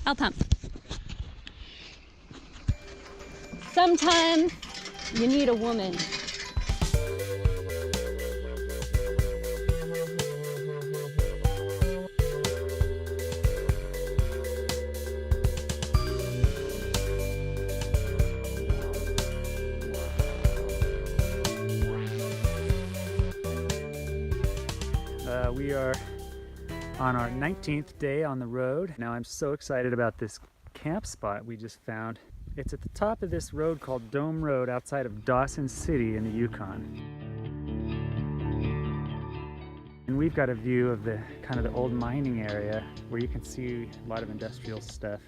I'll pump. Sometimes you need a woman. We are on our 19th day on the road. Now I'm so excited about this camp spot we just found. It's at the top of this road called Dome Road outside of Dawson City in the Yukon. And we've got a view of the kind of the old mining area where you can see a lot of industrial stuff.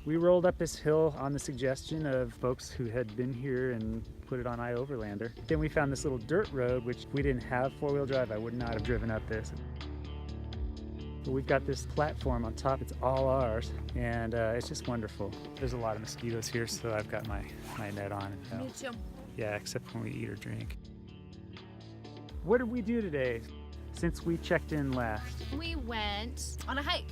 We rolled up this hill on the suggestion of folks who had been here and put it on iOverlander. Then we found this little dirt road, which if we didn't have four-wheel drive, I would not have driven up this. But we've got this platform on top, it's all ours, and it's just wonderful. There's a lot of mosquitoes here, so I've got my net on. Me too. Yeah, except when we eat or drink. What did we do today since we checked in last? We went on a hike.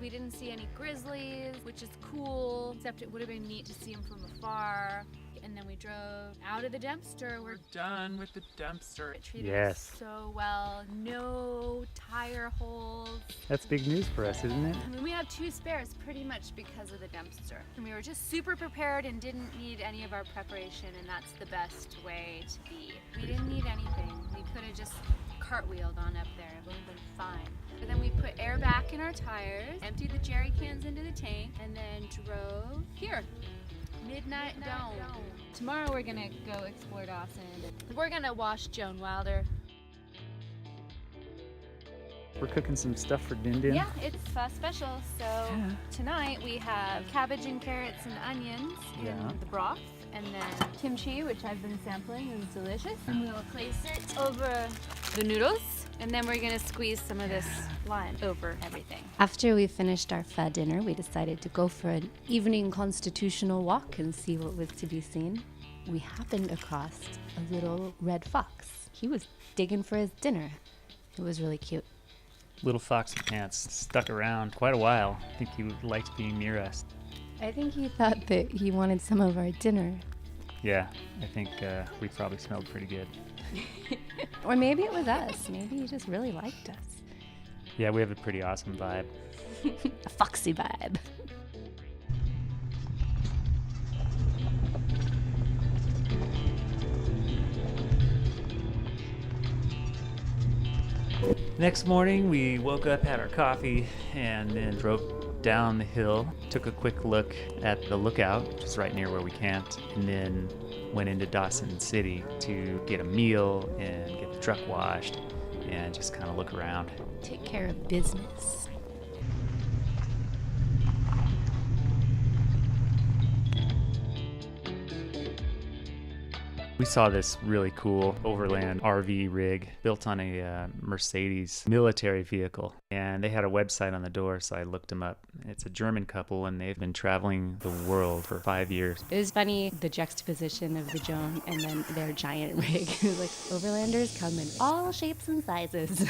We didn't see any grizzlies, which is cool, except it would have been neat to see them from afar. And then we drove out of the dumpster. We're done with the dumpster. It treated us so well. No tire holes. That's big news for us, isn't it? I mean, we had 2 spares pretty much because of the dumpster. And we were just super prepared and didn't need any of our preparation, and that's the best way to be. We didn't need anything. We could have just cartwheeled on up there. It would have been fine. But then we put air back in our tires, emptied the jerry cans into the tank, and then drove here. Midnight Dome. Tomorrow we're gonna go explore Dawson. We're gonna wash Joan Wilder. We're cooking some stuff for Din Din. Yeah, it's special. So tonight we have cabbage and carrots and onions in the broth, and then kimchi, which I've been sampling, is delicious. And we'll place it over the noodles, and then we're gonna squeeze some of this lime over everything. After we finished our pho dinner, we decided to go for an evening constitutional walk and see what was to be seen. We happened across a little red fox. He was digging for his dinner. It was really cute. Little Foxy Pants stuck around quite a while. I think he liked being near us. I think he thought that he wanted some of our dinner. Yeah, I think we probably smelled pretty good. Or maybe it was us. Maybe he just really liked us. Yeah, we have a pretty awesome vibe. A foxy vibe. Next morning, we woke up, had our coffee, and then drove down the hill. Took a quick look at the lookout, which is right near where we camped, and then went into Dawson City to get a meal and get the truck washed and just kind of look around. Take care of business. We saw this really cool overland RV rig built on a Mercedes military vehicle, and they had a website on the door, so I looked them up. It's a German couple, and they've been traveling the world for 5 years. It was funny, the juxtaposition of the Joan and then their giant rig. It was like, overlanders come in all shapes and sizes.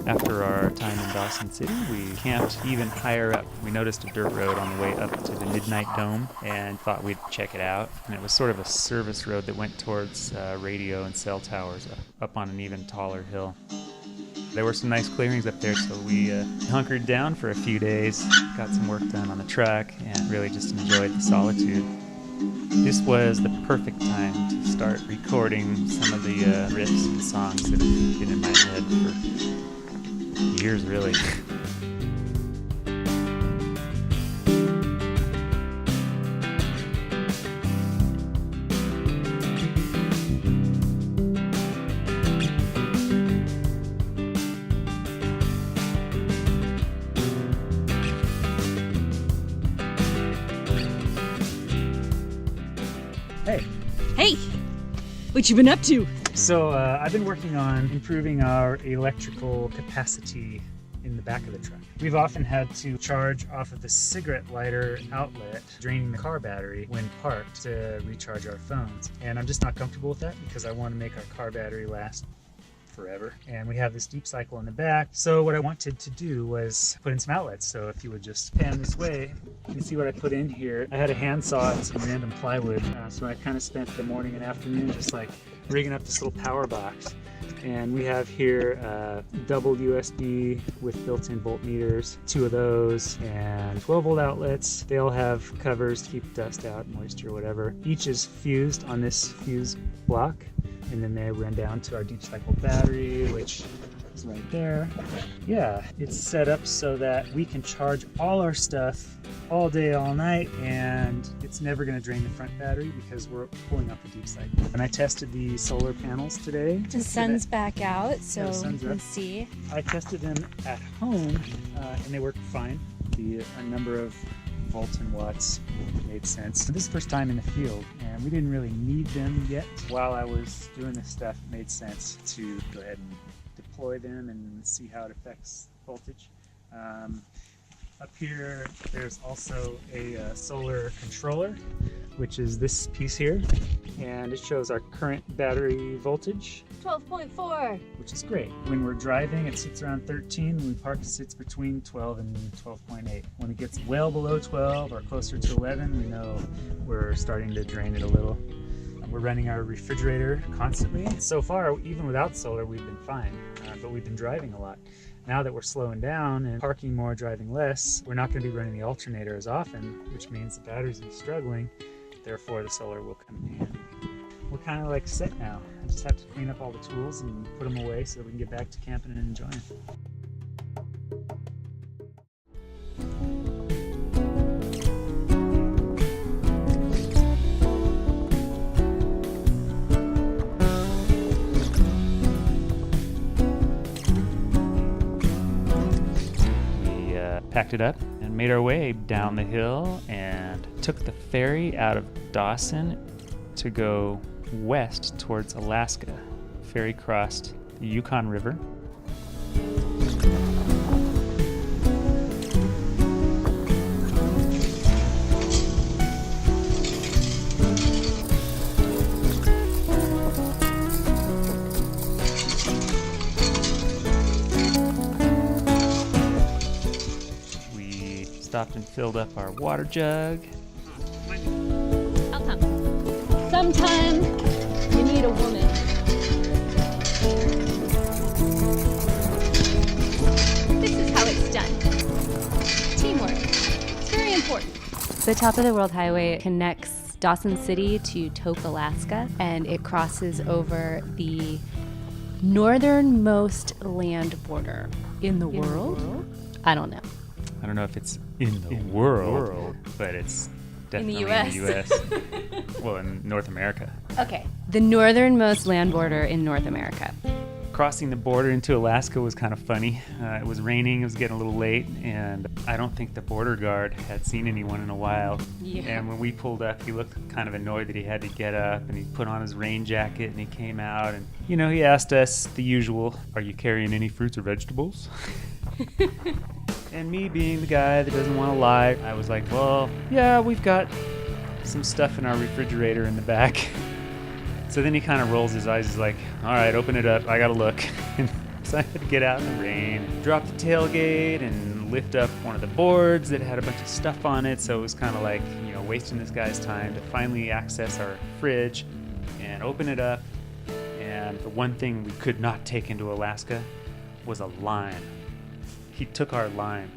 After our time in Dawson City, we camped even higher up. We noticed a dirt road on the way up to the Midnight Dome and thought we'd check it out. And it was sort of a service road that went towards radio and cell towers up on an even taller hill. There were some nice clearings up there, so we hunkered down for a few days, got some work done on the truck, and really just enjoyed the solitude. This was the perfect time to start recording some of the riffs and songs that have been in my head for years, really. Hey, what you been up to? So I've been working on improving our electrical capacity in the back of the truck. We've often had to charge off of the cigarette lighter outlet, draining the car battery when parked to recharge our phones. And I'm just not comfortable with that because I want to make our car battery last forever. And we have this deep cycle in the back. So what I wanted to do was put in some outlets. So if you would just pan this way, you can see what I put in here. I had a handsaw and some random plywood. So I kind of spent the morning and afternoon just like rigging up this little power box. And we have here double USB with built-in voltmeters, 2 of those, and 12-volt outlets. They all have covers to keep dust out, moisture, whatever. Each is fused on this fuse block, and then they run down to our deep cycle battery, which is right there. Yeah, it's set up so that we can charge all our stuff all day, all night, and it's never going to drain the front battery because we're pulling up the deep cycle. And I tested the solar panels today. The sun's back out, so you can see. I tested them at home, and they worked fine. A number of volts and watts made sense. This is the first time in the field, and we didn't really need them yet. While I was doing this stuff, it made sense to go ahead and deploy them and see how it affects voltage. Up here, there's also a solar controller, which is this piece here, and it shows our current battery voltage. 12.4. Which is great. When we're driving, it sits around 13. When we park, it sits between 12 and 12.8. When it gets well below 12 or closer to 11, we know we're starting to drain it a little. We're running our refrigerator constantly. So far, even without solar, we've been fine, but we've been driving a lot. Now that we're slowing down and parking more, driving less, we're not going to be running the alternator as often, which means the batteries will be struggling. Therefore, the solar will come in handy. We're kind of like set now. I just have to clean up all the tools and put them away so that we can get back to camping and enjoying. Packed it up and made our way down the hill and took the ferry out of Dawson to go west towards Alaska. Ferry crossed the Yukon River. Stopped and filled up our water jug. I'll come. Sometime you need a woman. This is how it's done. Teamwork. It's very important. The Top of the World Highway connects Dawson City to Tok, Alaska, and it crosses over the northernmost land border in the world. I don't know. I don't know if it's in the world, but it's definitely in the US. Well, in North America. Okay. The northernmost land border in North America. Crossing the border into Alaska was kind of funny. It was raining, it was getting a little late, and I don't think the border guard had seen anyone in a while. Yeah. And when we pulled up, he looked kind of annoyed that he had to get up, and he put on his rain jacket, and he came out, and, he asked us the usual, "Are you carrying any fruits or vegetables?" And me being the guy that doesn't want to lie, I was like, well, yeah, we've got some stuff in our refrigerator in the back. So then he kind of rolls his eyes. He's like, all right, open it up. I got to look. And so I had to get out in the rain, drop the tailgate, and lift up one of the boards that had a bunch of stuff on it. So it was kind of like, wasting this guy's time to finally access our fridge and open it up. And the one thing we could not take into Alaska was a lime. He took our lime.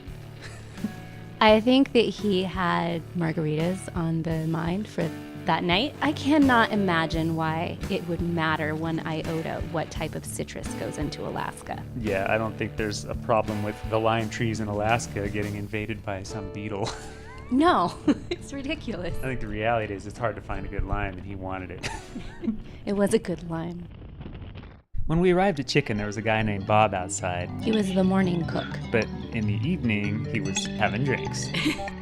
I think that he had margaritas on the mind for that night. I cannot imagine why it would matter 1 iota what type of citrus goes into Alaska. Yeah, I don't think there's a problem with the lime trees in Alaska getting invaded by some beetle. No, it's ridiculous. I think the reality is it's hard to find a good lime, and he wanted it. It was a good lime. When we arrived at Chicken, there was a guy named Bob outside. He was the morning cook. But in the evening, he was having drinks.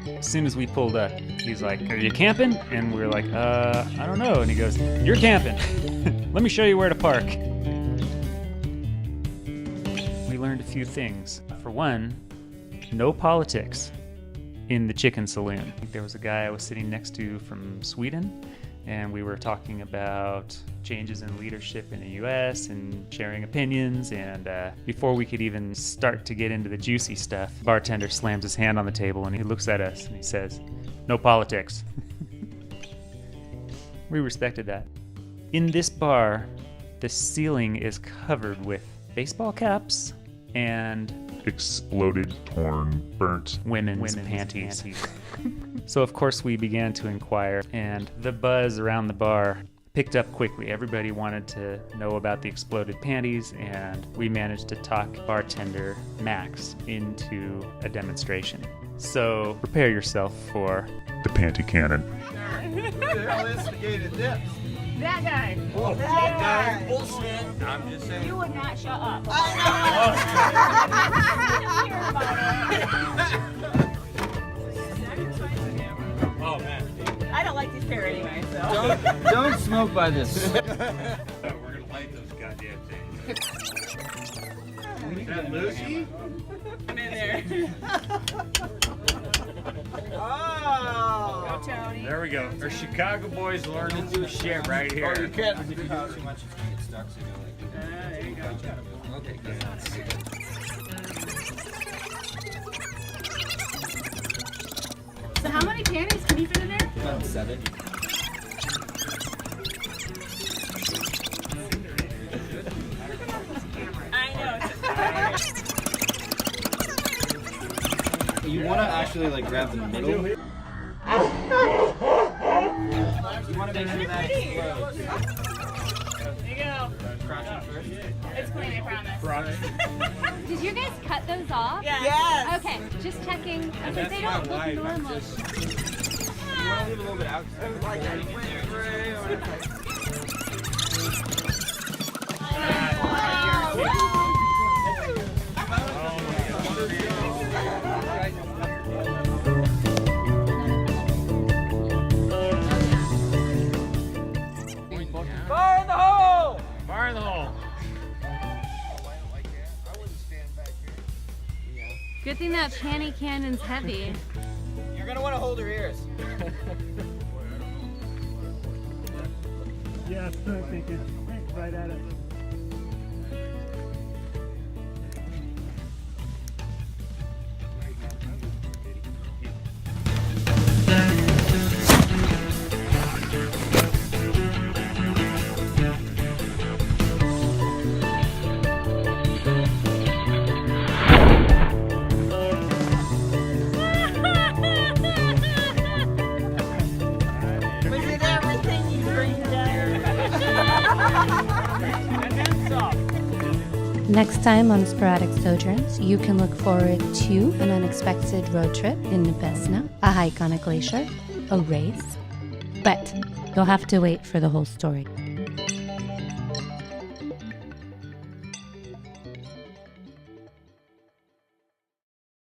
As soon as we pulled up, he was like, "Are you camping?" And we were like, I don't know. And he goes, "You're camping." Let me show you where to park. We learned a few things. For one, no politics in the chicken saloon. There was a guy I was sitting next to from Sweden, and we were talking about changes in leadership in the US and sharing opinions, and before we could even start to get into the juicy stuff, the bartender slams his hand on the table and he looks at us and he says, "No politics." We respected that. In this bar, the ceiling is covered with baseball caps and exploded, torn, burnt women's panties. So of course we began to inquire, and the buzz around the bar picked up quickly. Everybody wanted to know about the exploded panties, and we managed to talk bartender Max into a demonstration. So prepare yourself for the panty cannon. Who the hell instigated this? That guy. Oh, That guy. bullshit. I'm just saying. You would not shut up. Oh, man. I don't like these pair anyway, so. Don't smoke by this. We're gonna light those goddamn things. Is that Lucy? I'm in there. Oh. Go, Tony. There we go. Our Chicago boys learning new shit right here. Oh, you can't. If you do too much, it's gonna get stuck. So you're like, There you go. okay, good. So how many panties can you fit in there? About 7. I know. You want to actually like grab the middle. You want to make sure that explodes. There you go. Crouching first. It's clean, I promise. Did you guys cut those off? Yeah. Yes. Okay, just checking because they don't look normal. You want to leave a little bit out. Fire in the hole! Fire in the hole. Good thing that panty cannon's heavy. You're gonna want to hold her ears. Yeah, it's perfect. It's right at it. Was it everything you bring down? And then some. Next time on Sporadic Sojourns, you can look forward to an unexpected road trip in Nebesna, a hike on a glacier, a race, but you'll have to wait for the whole story.